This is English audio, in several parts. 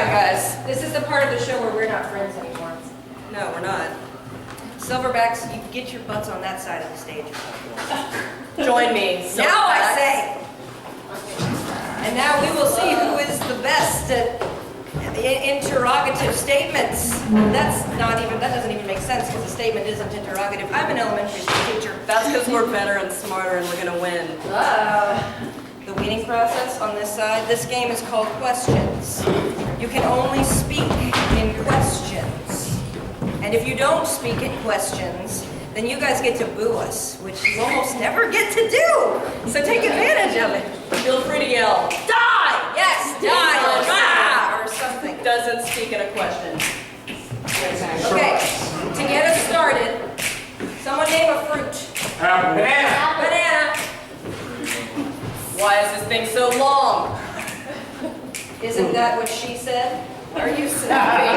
right, guys. This is the part of the show where we're not friends anymore. No, we're not. Silverbacks, you get your butts on that side of the stage. Join me. Now I say. And now we will see who is the best at interrogative statements. That doesn't even make sense because the statement isn't interrogative. I'm an elementary school teacher. That's because we're better and smarter and we're gonna win. The weaning process on this side, this game is called questions. You can only speak in questions. And if you don't speak in questions, then you guys get to boo us, which you almost never get to do. So take advantage of it. Feel free to yell, die! Yes, die, or something. Doesn't speak in a question. Okay, to get us started, someone name a fruit. Banana. Banana. Why is this thing so long? Isn't that what she said? Are you snapping?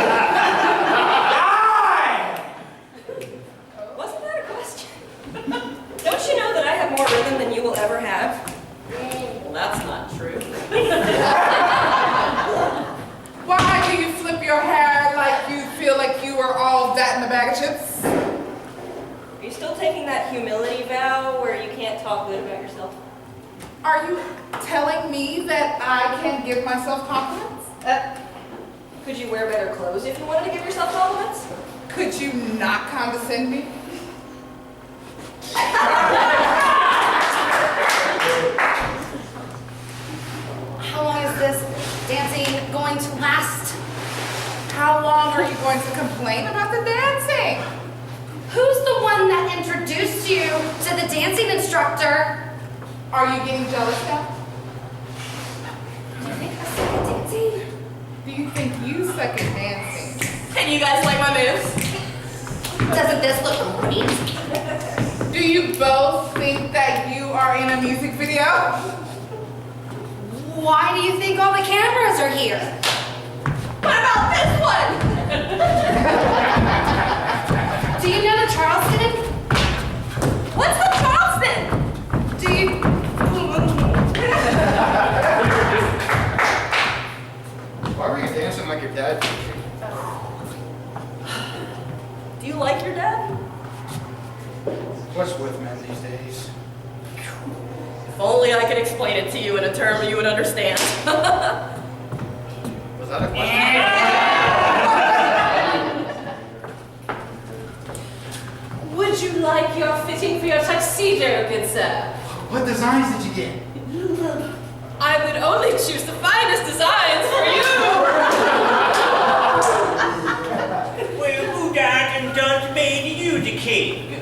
Wasn't that a question? Don't you know that I have more rhythm than you will ever have? Well, that's not true. Why do you flip your hair like you feel like you are all that in a bag of chips? Are you still taking that humility vow where you can't talk good about yourself? Are you telling me that I can give myself compliments? Could you wear better clothes if you wanted to give yourself compliments? Could you not condescend me? How long is this dancing going to last? How long are you going to complain about the dancing? Who's the one that introduced you to the dancing instructor? Are you getting jealous now? Do you think I suck at dancing? Do you think you suck at dancing? Hey, do you guys like my moves? Doesn't this look great? Do you both think that you are in a music video? Why do you think all the cameras are here? What about this one? Do you know the Charleston? What's the Charleston? Do you... Why were you dancing like your dad? Do you like your dad? What's with men these days? If only I could explain it to you in a term you would understand. Was that a question? Would you like your fitting for your tuxedo, good sir? What designs did you get? I would only choose the finest designs for you. Well, who died and done made you the king?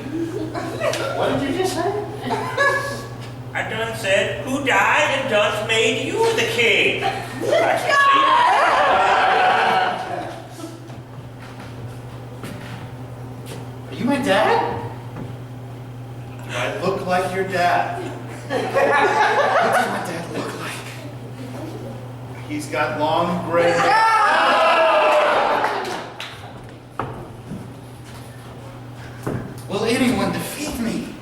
What did you just say? I done said, who died and done made you the king? Are you my dad? Do I look like your dad? What does my dad look like? He's got long gray hair. Will anyone defeat me?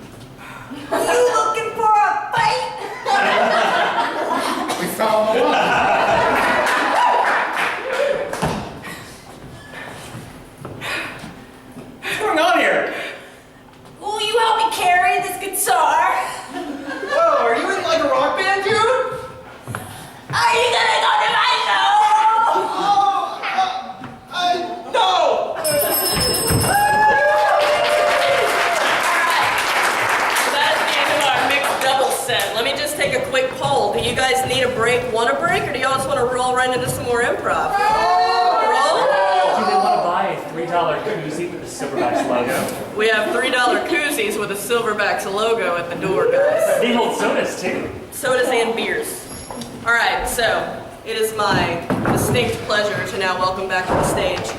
You looking for a fight? We found the one. What's going on here? Will you help me carry this guitar? Whoa, are you in like a rock band, dude? Are you gonna go to my show? No! That is the end of our mixed double set. Let me just take a quick poll. Do you guys need a break, want a break, or do y'all just want to roll right into some more improv? Roll? Do they want to buy a $3 koozie with the Silverbacks logo? We have $3 koozies with a Silverbacks logo at the door, guys. They hold sodas too. Sodas and beers. All right, so it is my distinct pleasure to now welcome back to the stage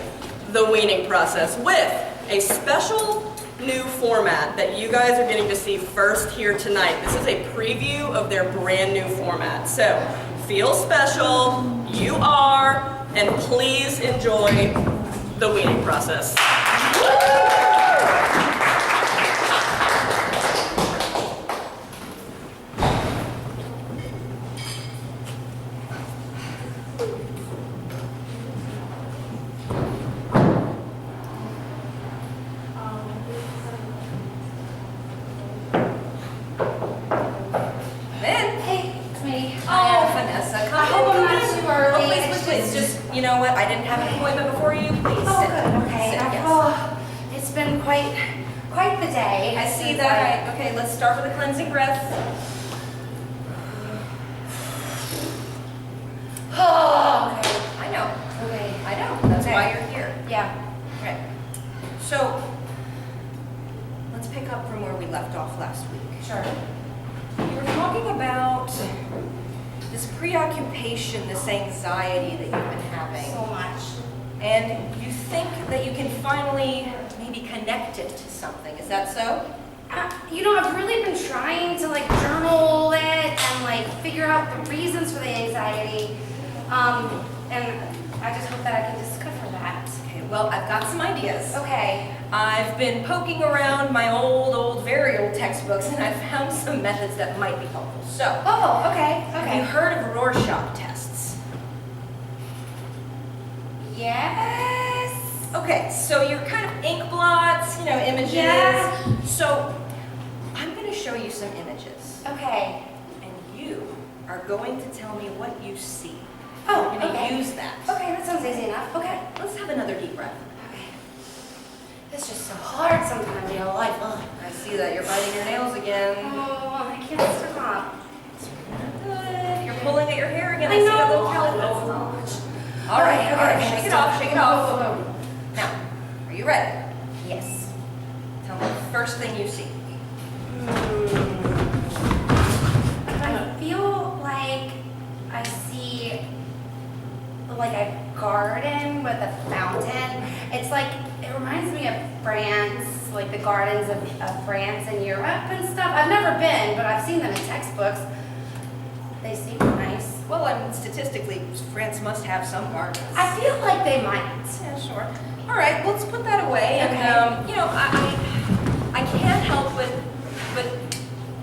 the weaning process with a special new format that you guys are getting to see first here tonight. This is a preview of their brand new format. So feel special, you are, and please enjoy the weaning process. you know what? I didn't have an appointment before you. Please Oh, sit. good, okay. Sit, yes. Oh, it's been quite the day. I see that. Right. Okay, let's start with a cleansing breath. Oh, okay. I know. Okay. I know. That's Okay. why you're here. Yeah. Right. So, let's pick up from where we left off last week. Sure. You were talking about this preoccupation, this anxiety that you've been having. So much. And you think that you can finally maybe connect it to something. Is that so? I've really been trying to like journal it and like figure out the reasons for the anxiety. And I just hope that I can discover that. Okay, well, I've got some ideas. Okay. I've been poking around my very old textbooks, and I've found some methods that might be helpful. So, Oh, okay. have you Okay. heard of Rorschach tests? Yes. Okay, so you're kind of ink blots, images. Yeah. So, I'm going to show you some images, Okay. and you are going to tell me what you see. Oh, You're going to okay. use that. Okay, that sounds easy enough. Okay. Let's have another deep breath. Okay. It's just so hard sometimes in your life. Ugh. I see that you're biting your nails again. Oh, I can't stop. Good. You're pulling at your hair again. I I see know. that little Oh, calico. that's so much. All right, Okay, shake it off, shake it off. Oh, Now, are you ready? yes. Tell me the first thing you see. I feel like I see like a garden with a fountain. It's like, it reminds me of France, like the gardens of France and Europe and stuff. I've never been, but I've seen them in textbooks. They seem nice. Well, statistically, France must have some gardens. I feel like they might. Yeah, sure. All right, let's put that away. And, Okay. I can't help but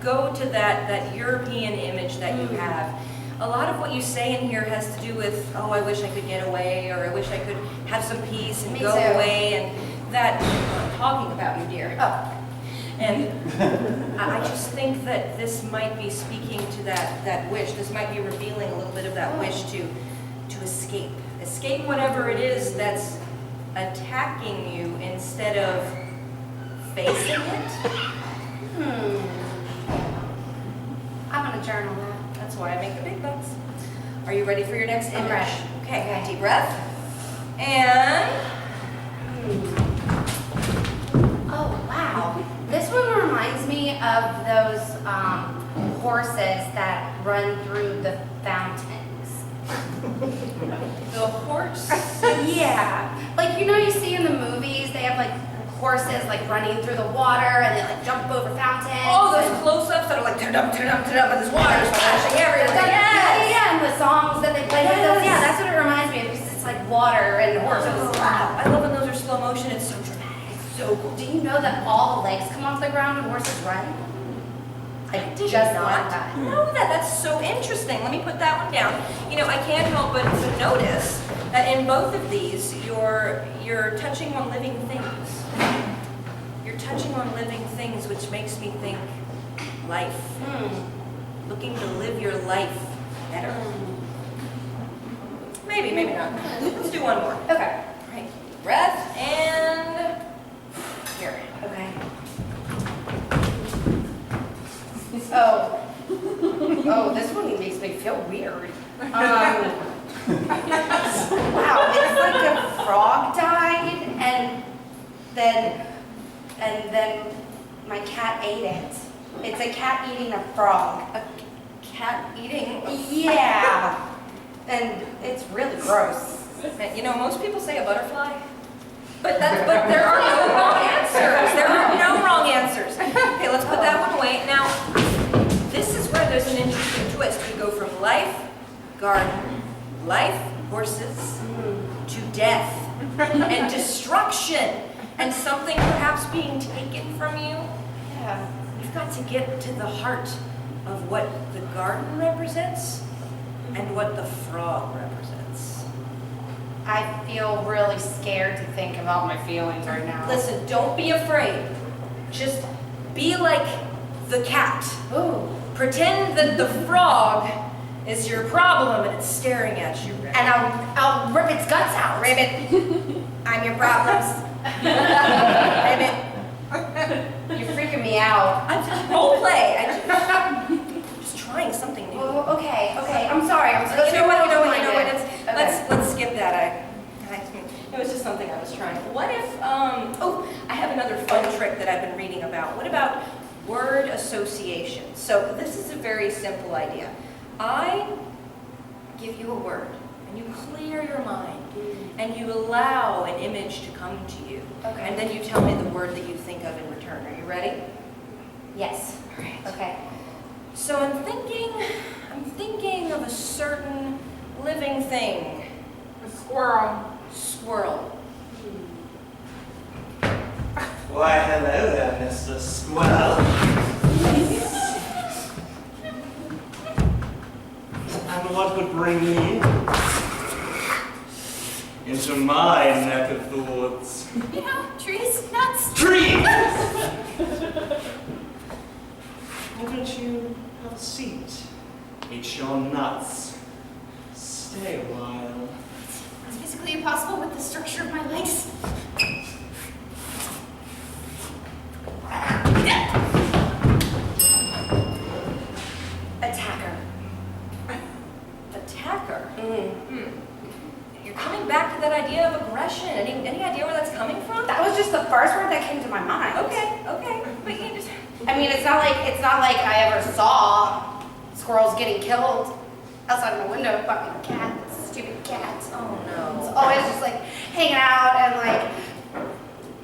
go to that European image that you have. A lot of what you say in here has to do with, oh, I wish I could get away, or I wish I could have some peace and Me go too. away, and that, I'm talking about you, dear. Oh, And I just think that this might be speaking to that wish. This might be revealing a little bit of that wish to escape. Escape whatever it is that's attacking you instead of facing it. I'm gonna journal that. That's why I make the big bucks. Are you ready for your next I'm image? ready. Okay, Okay. deep breath. And Oh, wow. This one reminds me of those horses that run through the fountains. the horse. Yeah. Like, you see in the movies, they have like horses like running through the water and they like jump over fountains. All those and- close-ups that are like, and this water is splashing everywhere. Yeah, and the songs that they play with those. Yeah, that's what it reminds me of because it's like water and horses. Wow, I love when those are slow motion. It's so dramatic. It's so cool. Do you know that all the legs come off the ground when horses run? I Did just you learned not that. know that? That's so interesting. Let me put that one down. I can't help but to notice that in both of these, you're touching on living things. You're touching on living things, which makes me think life. Looking to live your life better. Maybe, maybe not. Let's do one more. Okay. All right. Breath and here. Okay. Oh, this one makes me feel weird. Wow, it's like a frog died and then my cat ate it. It's a cat eating a frog. A cat eating. Yeah. And it's really gross. Most people say a butterfly, but there are no wrong answers. There are no wrong answers. Okay, let's put that one away. Now, this is where there's an interesting twist. We go from life, garden, life, horses, to death and destruction and something perhaps being taken from you. Yeah. We've got to get to the heart of what the garden represents and what the frog represents. I feel really scared to think about my feelings right now. Listen, don't be afraid. Just be like the cat. Ooh. Pretend that the frog is your problem and it's staring at you. And I'll rip its guts out. Ribbit, I'm your problems. Ribbit. You're freaking me out. I'm just role play. I'm just trying something new. Oh, okay. I'm sorry. I'm supposed You to know what? Okay. Let's skip that. It was just something I was trying. What if? Oh, I have another fun trick that I've been reading about. What about word association? So this is a very simple idea. I give you a word, and you clear your mind, and you allow an image to come to you, Okay. and then you tell me the word that you think of in return. Are you ready? Yes. All right. Okay. So I'm thinking of a certain living thing. A squirrel. Squirrel. Why, hello there, Mr. Squirrel. And what would bring me into my neck of the woods? You know, trees, nuts. Trees! Why don't you have a seat? Eat your nuts. Stay a while. It's physically impossible with the structure of my legs. Attacker. Attacker. You're coming back to that idea of aggression. Any idea where that's coming from? That was just the first word that came to my mind. Okay. But you just. I mean, it's not like I ever saw squirrels getting killed outside of my window by cats, stupid cats. Oh It's no. always just like hanging out and like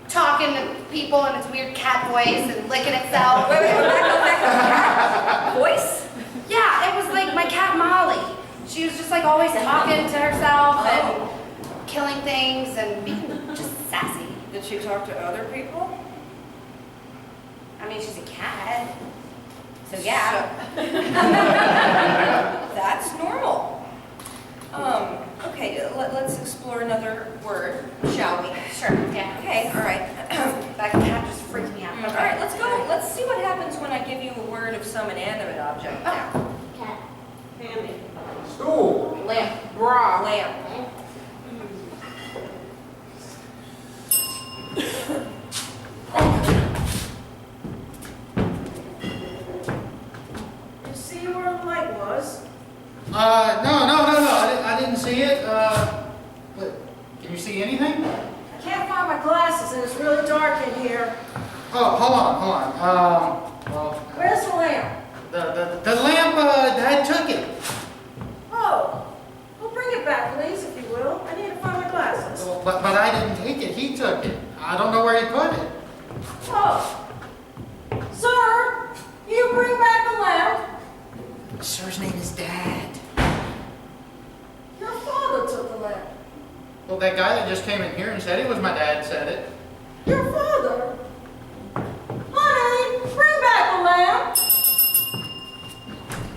talking to people in its weird cat voice and licking itself. Wait, back up. Voice? Yeah, it was like my cat Molly. She was just like always talking to herself and killing things and being just sassy. Did she talk to other people? I mean, she's a cat. So yeah. That's normal. Okay, let's explore another word, shall we? Sure, yeah. Okay, all right. That cat just freaked me out. All right, let's go. Let's see what happens when I give you a word of some inanimate object. Now, Cat. Hammy. Stool. Lamp. Bra. Lamp. You see where the light was? No. I didn't see it. But can you see anything? I can't find my glasses and it's really dark in here. Oh, hold on. Well, Where's the lamp? the lamp, Dad took it. Oh, well, bring it back, please, if you will. I need to find my glasses. But I didn't take it. He took it. I don't know where he put it. Oh. Sir, you bring back the lamp? Sir's name is Dad. Your father took the lamp. Well, that guy that just came in here and said he was my dad said it. Your father? Honey, bring back the lamp.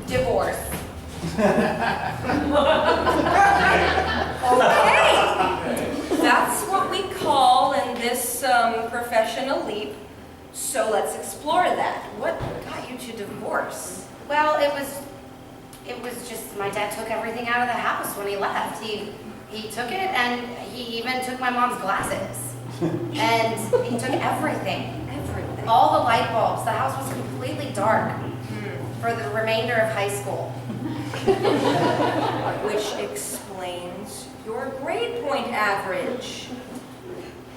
Divorce. Okay. That's what we call in this profession a leap. So let's explore that. What got you to divorce? Well, it was just my dad took everything out of the house when he left. He took it and he even took my mom's glasses. And he took everything. Everything. All the light bulbs. The house was completely dark for the remainder of high school. Which explains your grade point average.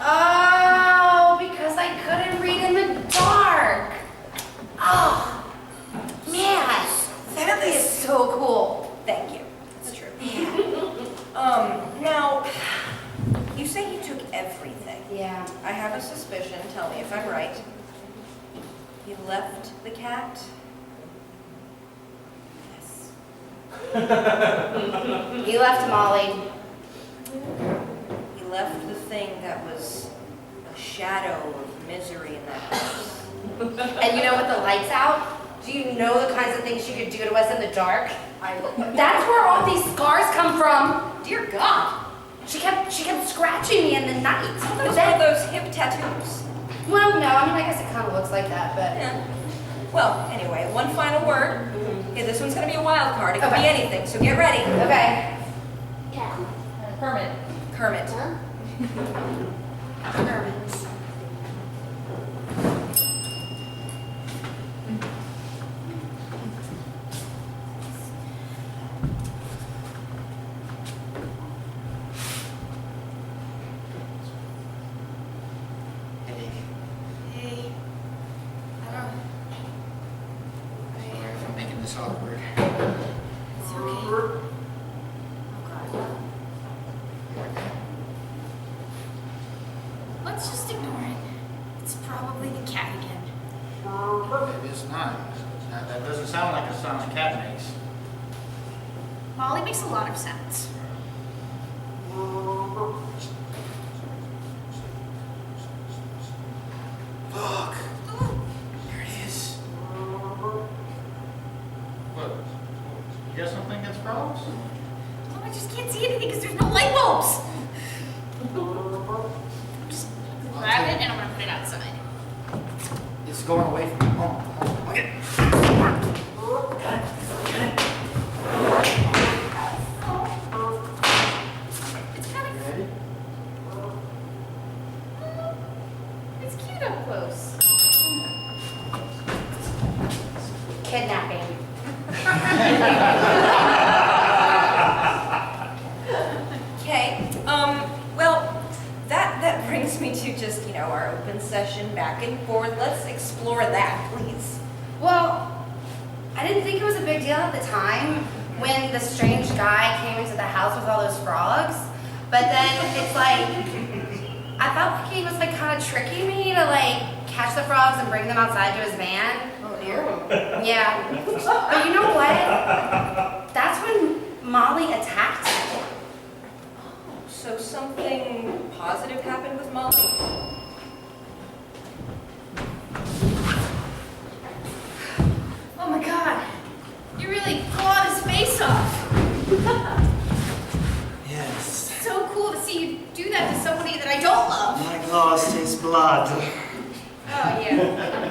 Oh, because I couldn't read in the dark. Oh, man. That is so cool. Thank you. That's true. Now, you say you took everything. Yeah. I have a suspicion, tell me if I'm right. You left the cat? Yes. He left Molly. He left the thing that was a shadow of misery in that house. And you know, with the lights out, do you know the kinds of things she could do to us in the dark? That's where all these scars come from. Dear God. She kept scratching me in the night. Those are those hip tattoos. Well, no, I mean, I guess it kind of looks like that, but... Yeah. Well, anyway, one final word. Okay, this one's going to be a wild card. It could be Okay. anything, so get ready. Okay. Permit. Germans. Hey. I don't. Sorry for making this awkward. It's okay. Oh God. Let's just ignore it. It's probably the cat again. It is not. That doesn't sound like a sound a cat makes. Molly makes a lot of sense. Look! There it is. What? You got something against frogs? Oh, I just can't see anything because there's no light bulbs. Just grab it and I'm gonna put it outside. It's going away from me. Oh, okay. It's kind You ready? of, it's cute up close. Kidnapping. Okay, well, that brings me to just, our open session back and forth. Let's explore that, please. Well, I didn't think it was a big deal at the time when the strange guy came into the house with all those frogs. But then it's like, I felt like he was like kind of tricking me to like catch the frogs and bring them outside to his van. Oh dear. Yeah. But you know what? That's when Molly attacked me. So something positive happened with Molly? Oh my God. You really clawed his face off. Yes. So cool to see you do that to somebody that I don't love. My claws taste blood. Oh, yeah.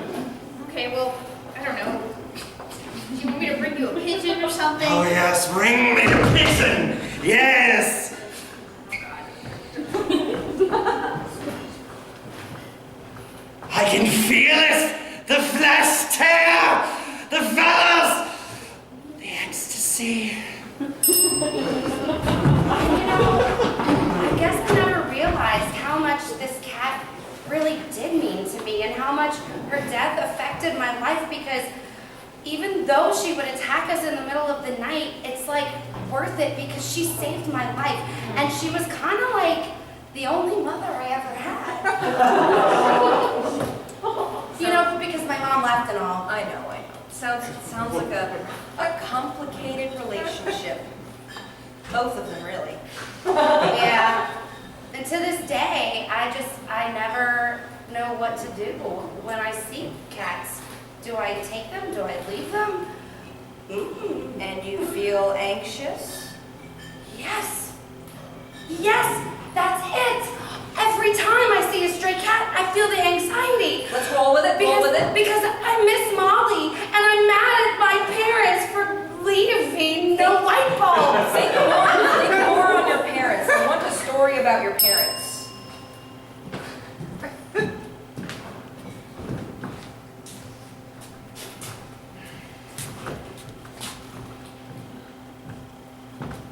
Okay, well, I don't know. Do you want me to bring you a pigeon or something? Oh yes, bring me the pigeon! Yes! I can feel it! The flesh tear! The fellas! The ecstasy. I guess I never realized how much this cat really did mean to me and how much her death affected my life because even though she would attack us in the middle of the night, it's like worth it because she saved my life and she was kind of like the only mother I ever had. Because my mom left and all. I know. Sounds like a complicated relationship. Both of them, really. Yeah. And to this day, I never know what to do when I see cats. Do I take them? Do I leave them? And you feel anxious? Yes. Yes, that's it. Every time I see a stray cat, I feel the anxiety. Let's roll with it, Because I miss Molly, and I'm mad at my parents for leaving no light bulbs. Think more on your parents. I want a story about your parents.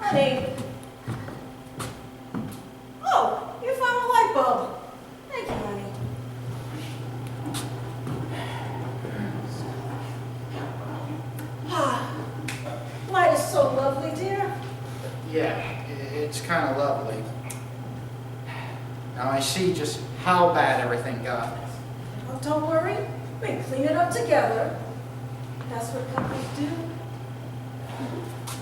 Honey. Oh, you found a light bulb. Thank you, honey. Ah, light is so lovely, dear. Yeah, it's kind of lovely. Now I see just how bad everything got. Oh, don't worry. We can clean it up together. That's what couples do.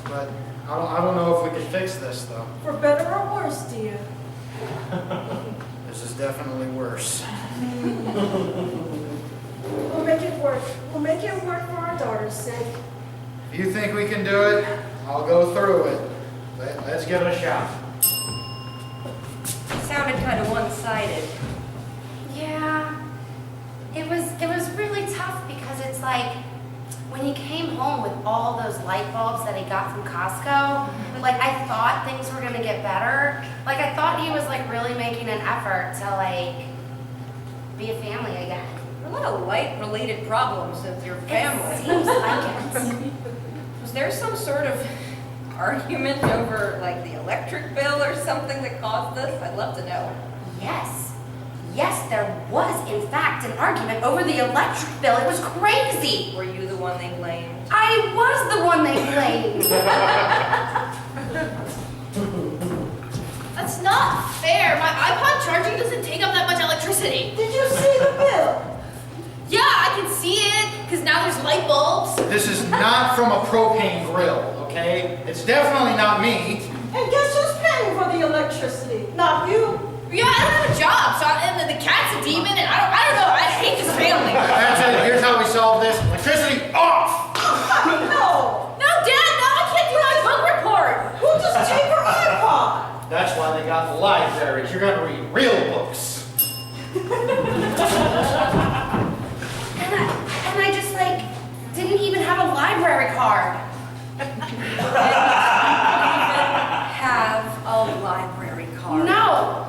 But I don't know if we can fix this, though. For better or worse, dear. This is definitely worse. We'll make it work. We'll make it work for our daughter's sake. If you think we can do it, I'll go through it. Let's give it a shot. It sounded kind of one-sided. Yeah. It was really tough because it's like when he came home with all those light bulbs that he got from Costco, like I thought things were gonna get better. Like I thought he was like really making an effort to like be a family again. A lot of light-related problems with your family. It seems like it. Was there some sort of argument over like the electric bill or something that caused this? I'd love to know. Yes. Yes, there was, in fact, an argument over the electric bill. It was crazy. Were you the one they blamed? I was the one they blamed. That's not fair. My iPod charging doesn't take up that much electricity. Did you see the bill? Yeah, I can see it, because now there's light bulbs. This is not from a propane grill, okay? It's definitely not me. And guess who's paying for the electricity? Not you. Yeah, I don't have a job, so and the cat's a demon, and I don't know, I hate this family. That's it. Here's how we solve this. Electricity off! No. No, Dad, no, I can't do my book report. We'll just take her iPod. That's why they got libraries. You're gonna read real books. And I just like didn't even have a library card. Have a library card. No.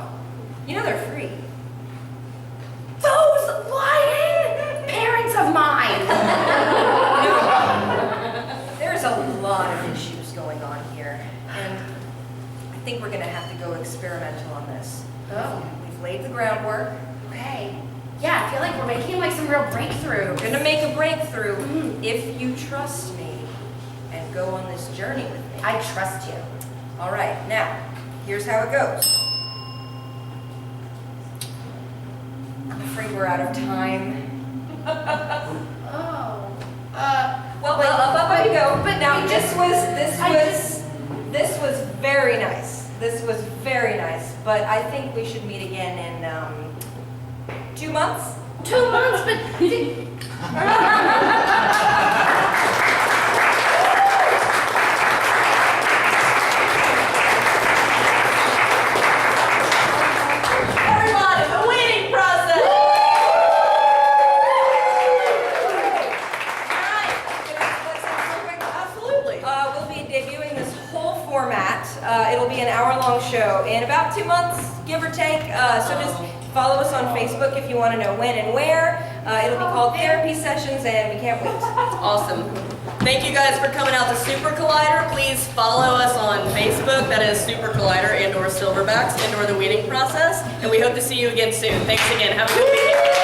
You know they're free. Those lying parents of mine. There's a lot of issues going on here, and I think we're gonna have to go experimental on this. Oh. We've laid the groundwork. Okay. Yeah, I feel like we're making like some real breakthrough. We're gonna make a breakthrough if you trust me and go on this journey with me. I trust you. All right, now, here's how it goes. I'm afraid we're out of time. Oh. Well, up you go. But now, this was very nice. This was very nice. But I think we should meet again in 2 months. 2 months, but Everybody, the weaning process! Absolutely. We'll be debuting this whole format. It'll be an hour-long show in about 2 months, give or take. So just follow us on Facebook if you want to know when and where. It'll be called Therapy Sessions, and we can't wait. Awesome. Thank you guys for coming out to SuperCollider. Please follow us on Facebook. That is SuperCollider and/or Silverbacks and/or the Weaning Process. And we hope to see you again soon. Thanks again. Have a good weekend.